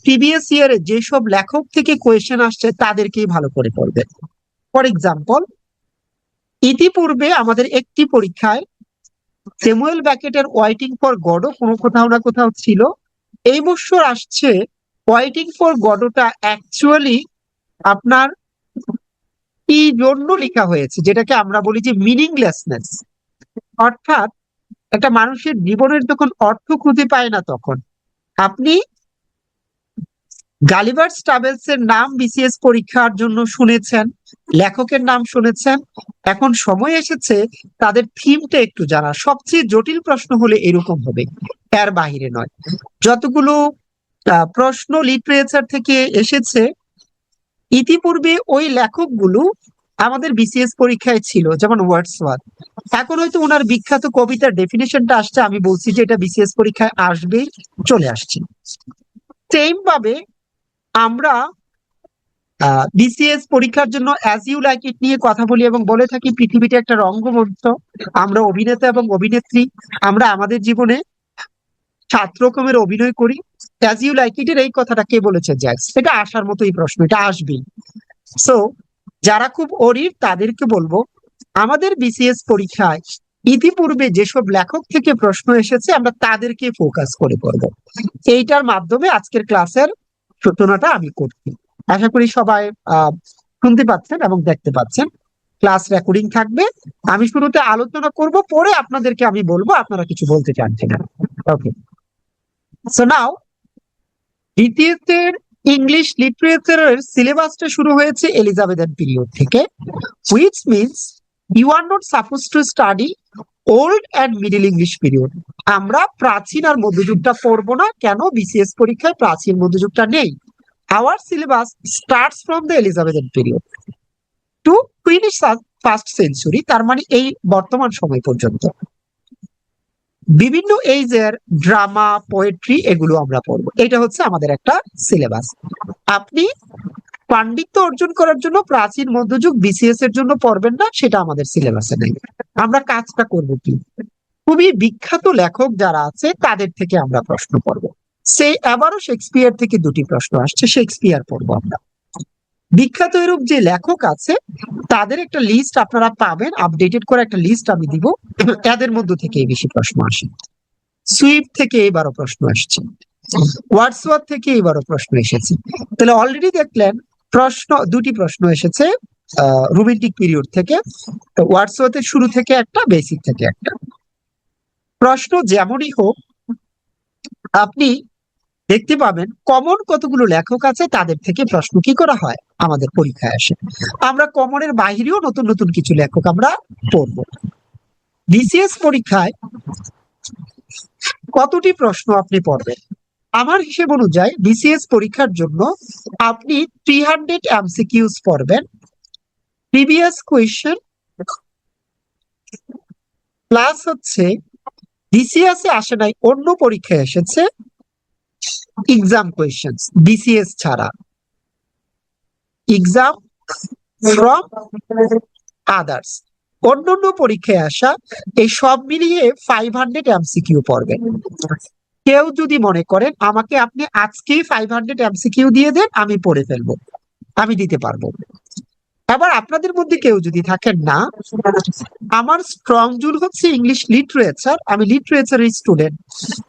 Previous ইয়ারে যেসব লেখক থেকে কোয়েশ্চেন আসছে তাদেরকেই ভালো করে পড়বেন। ফর এক্সাম্পল, ইতিপূর্বে আমাদের একটি পরীক্ষায় স্যামুয়েল ব্যাকেটের ওয়াইটিং ফর গডও কোনো কোথাও না কোথাও ছিল। এই বছর আসছে ওয়াইটিং ফর গডটা অ্যাকচুয়ালি আপনার কি জন্য লেখা হয়েছে, যেটাকে আমরা বলি যে মিনিংলেসনেস। অর্থাৎ একটা মানুষের জীবনের যখন অর্থ খুঁজে পায় না, তখন আপনি গালিভার স্টাবেলস এর নাম বিসিএস পরীক্ষার জন্য শুনেছেন, লেখকের নাম শুনেছেন, এখন সময় এসেছে তাদের থিমটা একটু জানা। সবচেয়ে জটিল প্রশ্ন হলে এরকম হবে, এর বাহিরে নয়। যতগুলো প্রশ্ন লিটারেচার থেকে এসেছে ইতিপূর্বে ওই লেখকগুলো আমাদের বিসিএস পরীক্ষায় ছিল, যেমন ওয়ার্ডসওয়ার্থ। এখন হয়তো ওনার বিখ্যাত কবিতার ডেফিনেশনটা আসছে, আমি বলছি যে এটা বিসিএস পরীক্ষায় আসবেই, চলে আসছে। সেম ভাবে আমরা বিসিএস পরীক্ষার জন্য অ্যাজ ইউ লাইক ইট নিয়ে কথা বলি এবং বলে থাকি পৃথিবীটা একটা রঙ্গমঞ্চ, আমরা অভিনেতা এবং অভিনেত্রী, আমরা আমাদের জীবনে 7 রকমের অভিনয় করি। অ্যাজ ইউ লাইক ইট এর এই কথাটা কে বলেছে? জ্যাক্স। এটা আসার মতোই প্রশ্ন, এটা আসবেই। সো যারা খুব অরির তাদেরকে বলবো, আমাদের বিসিএস পরীক্ষায় ইতিপূর্বে যেসব লেখক থেকে প্রশ্ন এসেছে আমরা তাদেরকে ফোকাস করে পড়বো। এইটার মাধ্যমে আজকের ক্লাসের সূচনাটা আমি করছি। আশা করি সবাই শুনতে পাচ্ছেন এবং দেখতে পাচ্ছেন। ক্লাস রেকর্ডিং থাকবে, আমি শুরুতে আলোচনা করব, পরে আপনাদেরকে আমি বলবো আপনারা কিছু বলতে চান কিনা। ওকে, সো নাও বিসিএস এর ইংলিশ লিটারেচারের সিলেবাসটা শুরু হয়েছে এলিজাবেথিয়ান পিরিয়ড থেকে, which means you are not supposed to study old and middle English period. আমরা প্রাচীন আর মধ্যযুগটা পড়বো না। কেন? বিসিএস পরীক্ষায় প্রাচীন মধ্যযুগটা নেই। Our syllabus starts from the Elizabethan period to finish first century, তার মানে এই বর্তমান সময় পর্যন্ত বিভিন্ন এইজের ড্রামা, পোয়েট্রি এগুলো আমরা পড়বো। এটা হচ্ছে আমাদের একটা সিলেবাস। আপনি পাণ্ডিত্য অর্জন করার জন্য প্রাচীন মধ্যযুগ বিসিএস এর জন্য পড়বেন না, সেটা আমাদের সিলেবাসে নেই। আমরা কাজটা করব কি? খুবই বিখ্যাত লেখক যারা আছে তাদের থেকে আমরা প্রশ্ন পড়বো। আবারও শেক্সপিয়ার থেকে 2টি প্রশ্ন আসছে, শেক্সপিয়ার পড়বো আমরা। বিখ্যাত এরূপ যে লেখক আছে তাদের একটা লিস্ট আপনারা পাবেন, আপডেটেড করে একটা লিস্ট আমি দিব, এদের মধ্য থেকে বেশি প্রশ্ন আসে। সুইফট থেকে এবারও প্রশ্ন আসছে, ওয়ার্ডসওয়ার্থ থেকে এবারও প্রশ্ন এসেছে। তাহলে অলরেডি দেখলেন প্রশ্ন 2টি প্রশ্ন এসেছে রোমান্টিক পিরিয়ড থেকে, ওয়ার্ডসওয়ার্থের শুরু থেকে একটা, বেসিক থেকে একটা। প্রশ্ন যেমনই হোক আপনি দেখতে পাবেন কমন কতগুলো লেখক আছে তাদের থেকে প্রশ্ন কি করা হয় আমাদের পরীক্ষায় আসে। আমরা কমনের বাহিরেও নতুন নতুন কিছু লেখক আমরা পড়বো। বিসিএস পরীক্ষায় কতটি প্রশ্ন আপনি পড়বেন? আমার হিসেব অনুযায়ী বিসিএস পরীক্ষার জন্য আপনি 300 এমসিকিউস পড়বেন, প্রিভিয়াস কোয়েশ্চেন প্লাস হচ্ছে বিসিএস এ আসে নাই, অন্য পরীক্ষায় এসেছে এক্সাম কোয়েশ্চেন্স, বিসিএস ছাড়া এক্সাম ফ্রম আদার্স, অন্যান্য পরীক্ষায় আসা, এই সব মিলিয়ে 500 এমসিকিউ পড়বেন। কেউ যদি মনে করেন আমাকে আপনি আজকেই 500 এমসিকিউ দিয়ে দেন, আমি পড়ে ফেলবো, আমি দিতে পারবো। আবার আপনাদের মধ্যে কেউ যদি থাকেন না, আমার স্ট্রং জুল হচ্ছে ইংলিশ লিটারেচার, আমি লিটারেচারের স্টুডেন্ট,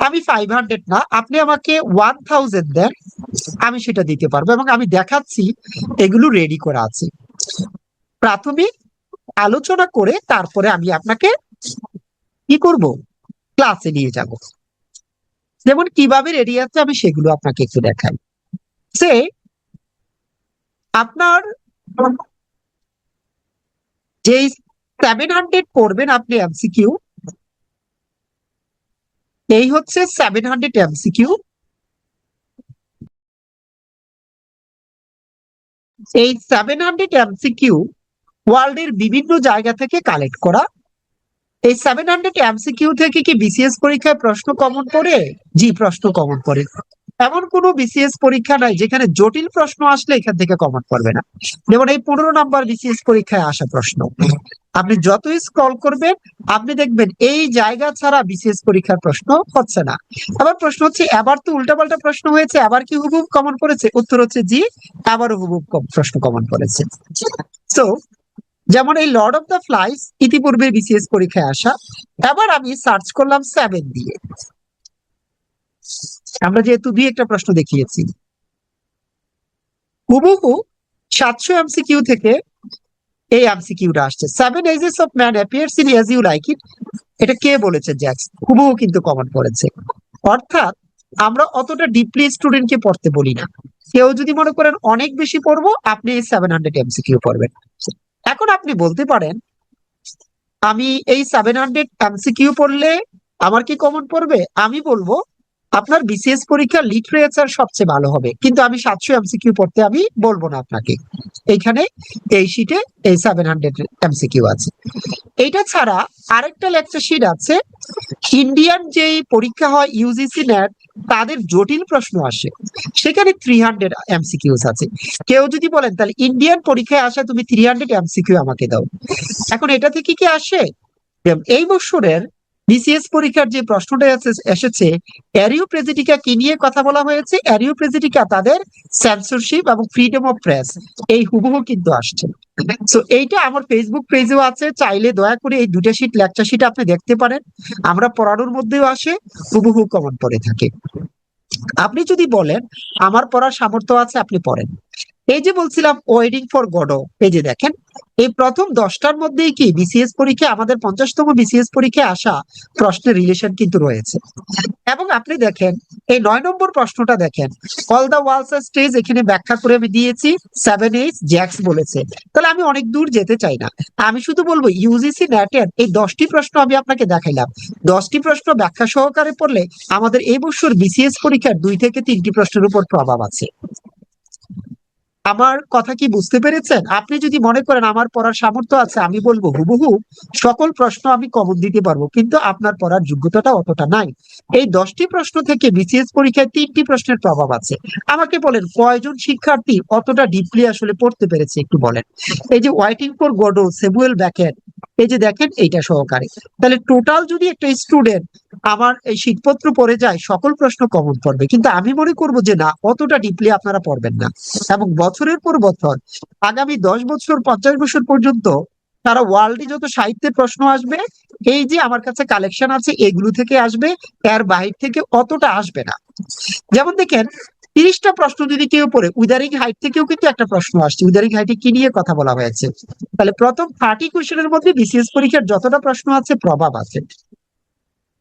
আমি 500 না, আপনি আমাকে 1000 দেন, আমি সেটা দিতে পারবো এবং আমি দেখাচ্ছি এগুলো রেডি করা আছে। প্রাথমিক আলোচনা করে তারপরে আমি আপনাকে কি করব, ক্লাসে নিয়ে যাব। যেমন কিভাবে রেডি আছে আমি সেগুলো আপনাকে একটু দেখাই। সে আপনার যে 700 পড়বেন আপনি এমসিকিউ, এই হচ্ছে 700 এমসিকিউ। এই 700 এমসিকিউ ওয়ার্ল্ডের বিভিন্ন জায়গা থেকে কালেক্ট করা। এই 700 এমসিকিউ থেকে কি বিসিএস পরীক্ষায় প্রশ্ন কমন পড়ে? জি, প্রশ্ন কমন পড়ে। এমন কোনো বিসিএস পরীক্ষা নাই যেখানে জটিল প্রশ্ন আসলে এখান থেকে কমন পড়বে না। যেমন এই 15 নাম্বার বিসিএস পরীক্ষায় আসা প্রশ্ন, আপনি যতই স্ক্রল করবেন আপনি দেখবেন এই জায়গা ছাড়া বিসিএস পরীক্ষার প্রশ্ন হচ্ছে না। আবার প্রশ্ন হচ্ছে এবার তো উল্টাপাল্টা প্রশ্ন হয়েছে, আবার কি হুবহু কমন করেছে? উত্তর হচ্ছে জি, আবারও হুবহু প্রশ্ন কমন করেছে। সো যেমন এই লর্ড অফ দ্য ফ্লাইস ইতিপূর্বে বিসিএস পরীক্ষায় আসা, এবার আমি সার্চ করলাম 7 দিয়ে। আমরা যেহেতু দুই একটা প্রশ্ন দেখিয়েছি, হুবহু 700 এমসিকিউ থেকে এই এমসিকিউটা আসছে, 7 ages of man appears in as you like it. এটা কে বলেছে? জ্যাক্স। হুবহু কিন্তু কমন পড়েছে। অর্থাৎ আমরা অতটা ডিপলি স্টুডেন্টকে পড়তে বলি না। কেউ যদি মনে করেন অনেক বেশি পড়বো, আপনি 700 এমসিকিউ পড়বেন। এখন আপনি বলতে পারেন আমি এই 700 এমসিকিউ পড়লে আমার কি কমন পড়বে? আমি বলবো আপনার বিসিএস পরীক্ষা লিটারেচার সবচেয়ে ভালো হবে, কিন্তু আমি 700 এমসিকিউ পড়তে আমি বলবো না আপনাকে। এইখানে এই শিটে এই 700 এমসিকিউ আছে। এইটা ছাড়া আরেকটা লেকচার শিট আছে, ইন্ডিয়ান যেই পরীক্ষা হয় ইউজিসি নেট, তাদের জটিল প্রশ্ন আসে, সেখানে 300 এমসিকিউস আছে। কেউ যদি বলেন তাহলে ইন্ডিয়ান পরীক্ষায় আসা তুমি 300 এমসিকিউ আমাকে দাও, এখন এটা থেকে কি আসে? এই বছরের বিসিএস পরীক্ষার যে প্রশ্নটা এসেছে, অ্যারিও প্রেজেটিকা কি নিয়ে কথা বলা হয়েছে? অ্যারিও প্রেজেটিকা তাদের সেন্সরশিপ এবং ফ্রিডম অফ প্রেস, এই হুবহু কিন্তু আসছে। সো এইটা আমার ফেসবুক পেজেও আছে, চাইলে দয়া করে এই দুটো শিট লেকচার শিট আপনি দেখতে পারেন। আমরা পড়ানোর মধ্যেও আসে, হুবহু কমন পড়ে থাকে। আপনি যদি বলেন আমার পড়ার সামর্থ্য আছে, আপনি পড়েন। এই যে বলছিলাম ওয়েটিং ফর গডো, এই যে দেখেন এই প্রথম 10টার মধ্যেই কি বিসিএস পরীক্ষা, আমাদের 50তম বিসিএস পরীক্ষায় আসা প্রশ্নের রিলেশন কিন্তু রয়েছে। এবং আপনি দেখেন এই 9 নম্বর প্রশ্নটা দেখেন, all the worlds are stage, এখানে ব্যাখ্যা করে আমি দিয়েছি 7H জ্যাক্স বলেছে। তাহলে আমি অনেক দূর যেতে চাই না, আমি শুধু বলবো ইউজিসি নেটের এই 10টি প্রশ্ন আমি আপনাকে দেখাইলাম, 10টি প্রশ্ন ব্যাখ্যা সহকারে পড়লে আমাদের এই বছর বিসিএস পরীক্ষার 2 থেকে 3টি প্রশ্নের উপর প্রভাব আছে। আমার কথা কি বুঝতে পেরেছেন? আপনি যদি মনে করেন আমার পড়ার সামর্থ্য আছে, আমি বলবো হুবহু সকল প্রশ্ন আমি কমন দিতে পারবো, কিন্তু আপনার পড়ার যোগ্যতাটা অতটা নাই। এই 10টি প্রশ্ন থেকে বিসিএস পরীক্ষায় 3টি প্রশ্নের প্রভাব আছে। আমাকে বলেন কয়জন শিক্ষার্থী অতটা ডিপলি আসলে পড়তে পেরেছে, একটু বলেন। এই যে waiting for Godot, Samuel bracket, এই যে দেখেন এইটা সহকারে, তাহলে টোটাল যদি একটা স্টুডেন্ট আমার এই শীতপত্র পড়ে যায়, সকল প্রশ্ন কমন পড়বে, কিন্তু আমি মনে করবো যে না, অতটা ডিপলি আপনারা পড়বেন না। এবং বছরের পর বছর, আগামী 10 বছর 50 বছর পর্যন্ত তারা ওয়ার্ল্ডে যত সাহিত্যের প্রশ্ন আসবে, এই যে আমার কাছে কালেকশন আছে এগুলো থেকে আসবে, এর বাহির থেকে অতটা আসবে না। যেমন দেখেন 30টা প্রশ্ন যদি কেউ পড়ে, উইদারিং হাইট থেকেও কিন্তু একটা প্রশ্ন আসছে, উইদারিং হাইটে কি নিয়ে কথা বলা হয়েছে। তাহলে প্রথম 30 কোশ্চেনের মধ্যে বিসিএস পরীক্ষার যতটা প্রশ্ন আছে প্রভাব আছে।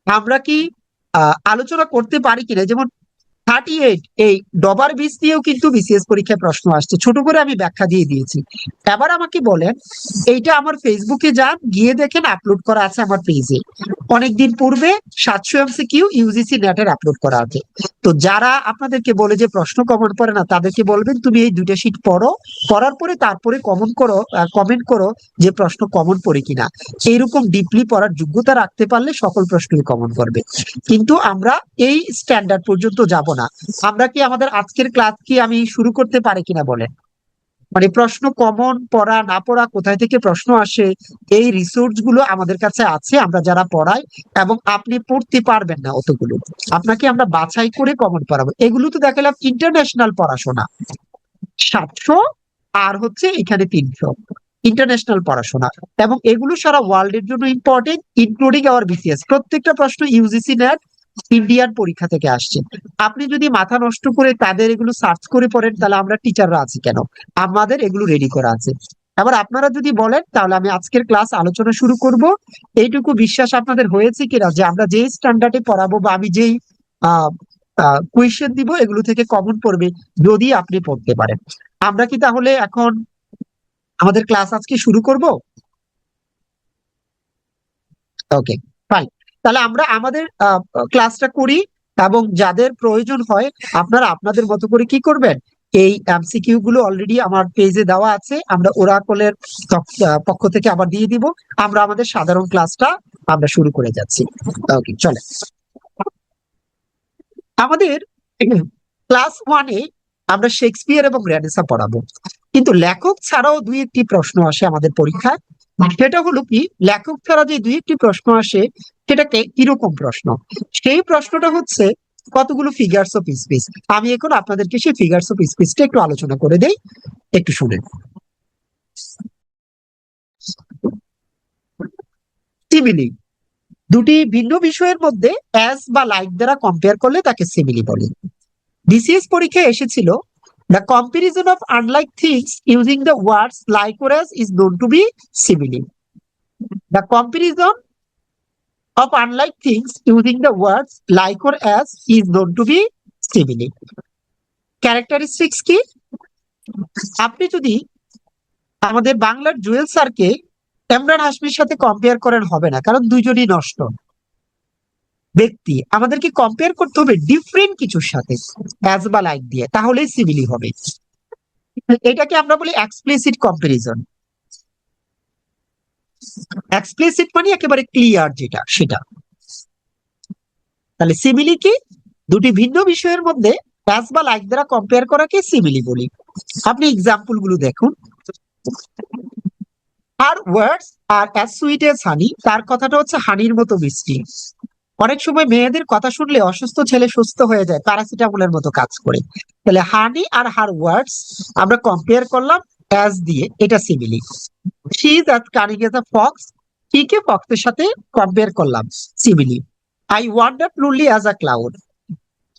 আমরা কি আলোচনা করতে পারি কিনা, যেমন 38 এই ডবার বীজ দিয়েও কিন্তু বিসিএস পরীক্ষায় প্রশ্ন আসছে, ছোট করে আমি ব্যাখ্যা দিয়ে দিয়েছি। এবার আমাকে বলেন, এইটা আমার ফেসবুকে যান, গিয়ে দেখেন আপলোড করা আছে আমার পেজে, অনেকদিন পূর্বে 700 এমসিকিউ ইউজিসি নেটের আপলোড করা আছে। তো যারা আপনাদেরকে বলে যে প্রশ্ন কমন পড়ে না, তাদেরকে বলবেন তুমি এই দুইটা শিট পড়ো, পড়ার পরে তারপরে কমেন্ট করো যে প্রশ্ন কমন পড়ে কিনা। এইরকম ডিপলি পড়ার যোগ্যতা রাখতে পারলে সকল প্রশ্নই কমন করবে। কিন্তু আমরা এই স্ট্যান্ডার্ড পর্যন্ত যাব না। আমরা কি আমাদের আজকের ক্লাস কি আমি শুরু করতে পারি কিনা বলেন? মানে প্রশ্ন কমন পড়া না পড়া, কোথায় থেকে প্রশ্ন আসে, এই রিসোর্স গুলো আমাদের কাছে আছে, আমরা যারা পড়াই। এবং আপনি পড়তে পারবেন না অতগুলো, আপনাকে আমরা বাছাই করে কমন পড়াবো। এগুলো তো দেখালাম ইন্টারন্যাশনাল পড়াশোনা, 700 আর হচ্ছে এখানে 300 ইন্টারন্যাশনাল পড়াশোনা, এবং এগুলো সারা ওয়ার্ল্ড এর জন্য ইম্পর্টেন্ট, ইনক্লুডিং আওয়ার বিসিএস। প্রত্যেকটা প্রশ্ন ইউজিসি নেট ইন্ডিয়ান পরীক্ষা থেকে আসছে। আপনি যদি মাথা নষ্ট করে তাদের এগুলো সার্চ করে পড়েন, তাহলে আমরা টিচাররা আছি কেন? আমাদের এগুলো রেডি করা আছে। আবার আপনারা যদি বলেন তাহলে আমি আজকের ক্লাস আলোচনা শুরু করব। এইটুকু বিশ্বাস আপনাদের হয়েছে কিনা যে আমরা যেই স্ট্যান্ডার্ডে পড়াবো বা আমি যেই আহ কোয়েশ্চেন দিব এগুলো থেকে কমন পড়বে, যদি আপনি পড়তে পারেন। আমরা কি তাহলে এখন আমাদের ক্লাস আজকে শুরু করব? ওকে, ফাইন। তাহলে আমরা আমাদের ক্লাসটা করি, এবং যাদের প্রয়োজন হয় আপনারা আপনাদের মতো করে কি করবেন, এই এমসিকিউ গুলো অলরেডি আমার পেজে দেওয়া আছে, আমরা ওরাকলের পক্ষ থেকে আবার দিয়ে দিব। আমরা আমাদের সাধারণ ক্লাসটা আমরা শুরু করে যাচ্ছি। ওকে, চলে। আমাদের ক্লাস 1-এ আমরা শেক্সপিয়ার এবং রেনেসাঁ পড়াবো, কিন্তু লেখক ছাড়াও 2-1টি প্রশ্ন আসে আমাদের পরীক্ষায়। সেটা হলো কি, লেখক ছাড়া যে দুই একটি প্রশ্ন আসে সেটাকে কিরকম প্রশ্ন, সেই প্রশ্নটা হচ্ছে কতগুলো ফিগার্স অফ স্পিচ। আমি এখন আপনাদেরকে সেই ফিগার্স অফ স্পিচটা একটু আলোচনা করে দেই, একটু শুনেন। সিমিলি, দুটি ভিন্ন বিষয়ের মধ্যে অ্যাজ বা লাইক দ্বারা কম্পেয়ার করলে তাকে সিমিলি বলে। বিসিএস পরীক্ষায় এসেছিল, the comparison of unlike things using the words like or as is known to be simile. The comparison of unlike things using the words like or as is known to be simile. Characteristics কি? আপনি যদি আমাদের বাংলার জুয়েল স্যারকে ইমরান হাশমির সাথে compare করেন হবে না, কারণ দুইজনই নষ্ট ব্যক্তি। আমাদেরকে কম্পেয়ার করতে হবে ডিফারেন্ট কিছুর সাথে অ্যাজ বা লাইক দিয়ে, তাহলেই সিমিলি হবে। এটাকে আমরা বলি এক্সপ্লিসিট কম্পারিজন। এক্সপ্লিসিট মানে একেবারে ক্লিয়ার যেটা, সেটা। তাহলে সিমিলি কি? দুটি ভিন্ন বিষয়ের মধ্যে অ্যাজ বা লাইক দ্বারা কম্পেয়ার করাকে সিমিলি বলি। আপনি এক্সাম্পল গুলো দেখুন। আর ওয়ার্ডস আর অ্যাজ সুইট এজ হানি, তার কথাটা হচ্ছে হানির মতো মিষ্টি। অনেক সময় মেয়েদের কথা শুনলে অসুস্থ ছেলে সুস্থ হয়ে যায়, প্যারাসিটামলের মতো কাজ করে। তাহলে হানি আর হার ওয়ার্ডস আমরা কম্পেয়ার করলাম অ্যাজ দিয়ে, এটা simile. She is as cunning as a fox, কি কে ফক্সের সাথে কম্পেয়ার করলাম, simile. I wander lonely as a cloud.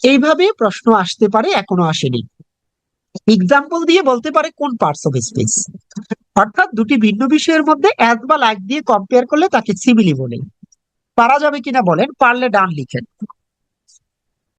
এইভাবে প্রশ্ন আসতে পারে, এখনো আসেনি। এক্সাম্পল দিয়ে বলতে পারে কোন পার্টস অফ স্পিচ। অর্থাৎ দুটি ভিন্ন বিষয়ের মধ্যে অ্যাজ বা লাইক দিয়ে কম্পেয়ার করলে তাকে সিমিলি বলে। পারা যাবে কিনা বলেন, পারলে ডান লিখেন।